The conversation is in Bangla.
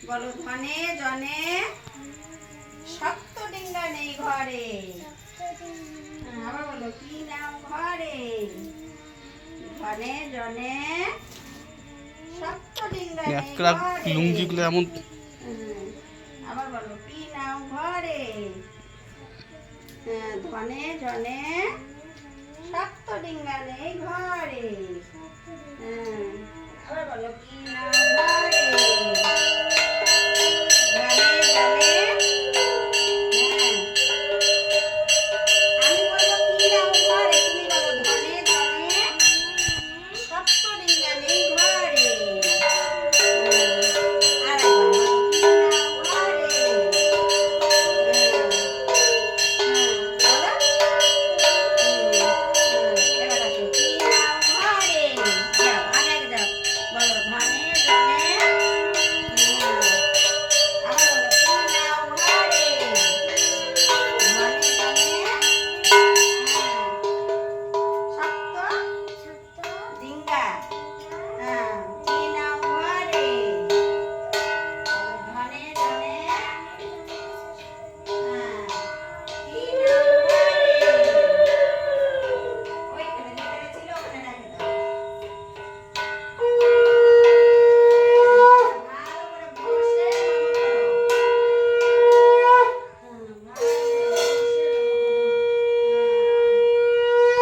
বলো ধনে জনে শক্ত ডিঙ্গা নেই ঘরে। আবার বলো কি নাও ঘরে। ধনে জনে শক্ত ডিঙ্গা নেই ঘরে। লুঙ্গিগুলো এমন। আবার বলো কি নাও ঘরে। ধনে জনে শক্ত ডিঙ্গা নেই ঘরে। আবার বলো কি নাও